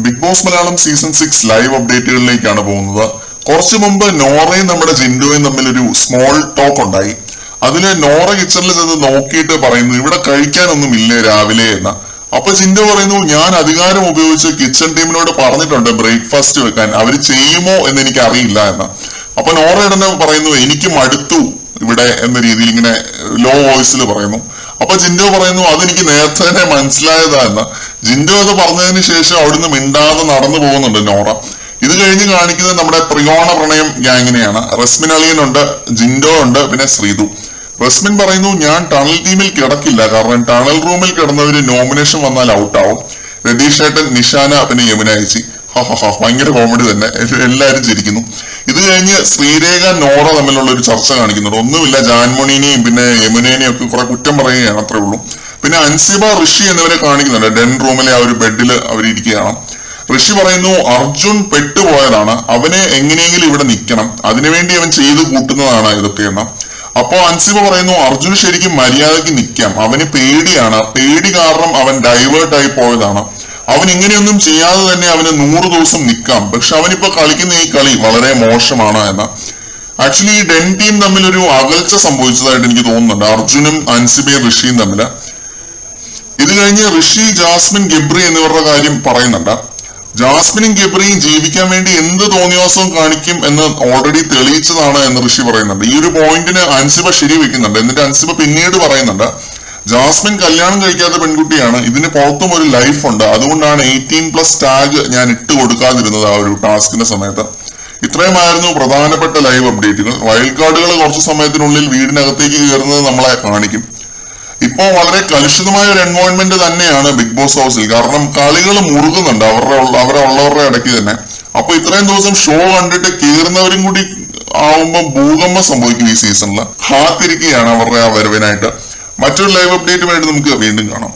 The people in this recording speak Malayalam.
Big Boss Malayalam season 6 live അപ്ഡേറ്റുകളിലേക്കാണ് പോകുന്നത്. കുറച്ചു മുമ്പ് നോറയും നമ്മുടെ ജിൻഡോയും തമ്മിൽ ഒരു സ്മോൾ ടോക്ക് ഉണ്ടായി. അതില് നോറ കിച്ചണിൽ ചെന്ന് നോക്കിയിട്ട് പറയുന്നു ഇവിടെ കഴിക്കാനൊന്നും ഇല്ലേ രാവിലെ എന്ന്. അപ്പൊ ജിൻഡോ പറയുന്നു ഞാൻ അധികാരം ഉപയോഗിച്ച് കിച്ചൺ ടീമിനോട് പറഞ്ഞിട്ടുണ്ട് ബ്രേക്ക്ഫാസ്റ്റ് വെക്കാൻ, അവര് ചെയ്യുമോ എന്ന് എനിക്ക് അറിയില്ല എന്ന്. അപ്പൊ നോറ ഉടനെ പറയുന്നു എനിക്ക് മടുത്തു ഇവിടെ എന്ന രീതിയിൽ ഇങ്ങനെ ലോ വോയിസിൽ പറയുന്നു. അപ്പൊ ജിൻഡോ പറയുന്നു അതെനിക്ക് നേരത്തെ തന്നെ മനസ്സിലായതാ എന്ന്. ജിൻഡോ അത് പറഞ്ഞതിന് ശേഷം അവിടുന്ന് മിണ്ടാതെ നടന്നു പോകുന്നുണ്ട് നോറ. ഇത് കഴിഞ്ഞ് കാണിക്കുന്നത് നമ്മുടെ പ്രിയോണ പ്രണയം ഗ്യാങ്ങിനെയാണ്. റസ്മിൻ അളിയനുണ്ട്, ജിൻഡോ ഉണ്ട്, പിന്നെ ശ്രീതു. റസ്മിൻ പറയുന്നു ഞാൻ ടണൽ ടീമിൽ കിടക്കില്ല, കാരണം ടണൽ റൂമിൽ കിടന്നവര് നോമിനേഷൻ വന്നാൽ ഔട്ടാവും. രതീഷ് ഏട്ടൻ, നിഷാന, പിന്നെ യമുന ചേച്ചി. ഭയങ്കര കോമഡി തന്നെ, എല്ലാരും ചിരിക്കുന്നു. ഇത് കഴിഞ്ഞ് ശ്രീരേഖ നോറ തമ്മിലുള്ള ഒരു ചർച്ച കാണിക്കുന്നുണ്ട്. ഒന്നുമില്ല, ജാൻമോണിനെയും പിന്നെ യമുനേനെയും ഒക്കെ കുറെ കുറ്റം പറയുകയാണ്, അത്രേ ഉള്ളൂ. പിന്നെ അൻസിബ, ഋഷി എന്നിവരെ കാണിക്കുന്നുണ്ട്. ഡെൻ റൂമിലെ ആ ഒരു ബെഡിൽ അവരിയ്ക്കുകയാണ്. ഋഷി പറയുന്നു അർജുൻ പെട്ടുപോയതാണ്, അവനെ എങ്ങനെയെങ്കിലും ഇവിടെ നിൽക്കണം, അതിനുവേണ്ടി അവൻ ചെയ്തു കൂട്ടുന്നതാണ് ഇതൊക്കെയെന്ന്. അപ്പോ അൻസിബ പറയുന്നു അർജുൻ ശരിക്കും മര്യാദയ്ക്ക് നിൽക്കാം, അവന് പേടിയാണ്, പേടി കാരണം അവൻ ഡൈവേർട്ട് ആയി പോയതാണ്, അവൻ ഇങ്ങനെയൊന്നും ചെയ്യാതെ തന്നെ അവന് 100 ദിവസം നിൽക്കാം, പക്ഷെ അവനിപ്പോ കളിക്കുന്ന ഈ കളി വളരെ മോശമാണ് എന്ന്. ആക്ച്വലി ഈ ഡെൻ ടീം തമ്മിൽ ഒരു അകൽച്ച സംഭവിച്ചതായിട്ട് എനിക്ക് തോന്നുന്നുണ്ട്, അർജുനും അൻസിബയും ഋഷിയും തമ്മില്. ഇത് കഴിഞ്ഞ് ഋഷി, ജാസ്മിൻ, ഗബ്രി എന്നിവരുടെ കാര്യം പറയുന്നുണ്ട്. ജാസ്മിനും ഗബ്രിയും ജീവിക്കാൻ വേണ്ടി എന്ത് തോന്നിയാസവും കാണിക്കും എന്ന് ഓൾറെഡി തെളിയിച്ചതാണ് എന്ന് ഋഷി പറയുന്നുണ്ട്. ഈ ഒരു പോയിന്റിന് അൻസിബ ശരിവെക്കുന്നുണ്ട്. എന്നിട്ട് അൻസിബ പിന്നീട് പറയുന്നുണ്ട് ജാസ്മിൻ കല്യാണം കഴിക്കാത്ത പെൺകുട്ടിയാണ്, ഇതിന് പുറത്തും ഒരു ലൈഫ് ഉണ്ട്, അതുകൊണ്ടാണ് 18+ ടാഗ് ഞാൻ ഇട്ട് കൊടുക്കാതിരുന്നത് ആ ഒരു ടാസ്കിന്റെ സമയത്ത്. ഇത്രയുമായിരുന്നു പ്രധാനപ്പെട്ട ലൈവ് അപ്ഡേറ്റുകൾ. വൈൽഡ് കാർഡുകൾ കുറച്ചു സമയത്തിനുള്ളിൽ വീടിനകത്തേക്ക് കയറുന്നത് നമ്മളെ കാണിക്കും. ഇപ്പോ വളരെ കലുഷിതമായ ഒരു എൻവയോൺമെന്റ് തന്നെയാണ് ബിഗ് ബോസ് ഹൗസിൽ, കാരണം കളികൾ മുറുകുന്നുണ്ട് അവരുള്ളവരുടെ ഇടയ്ക്ക് തന്നെ. അപ്പൊ ഇത്രയും ദിവസം ഷോ കണ്ടിട്ട് കീറുന്നവരും കൂടി ആവുമ്പോൾ ഭൂകമ്പം സംഭവിക്കും ഈ സീസണിൽ. കാത്തിരിക്കുകയാണ് അവരുടെ ആ വരവിനായിട്ട്. മറ്റൊരു ലൈവ് അപ്ഡേറ്റുമായിട്ട് നമുക്ക് വീണ്ടും കാണാം.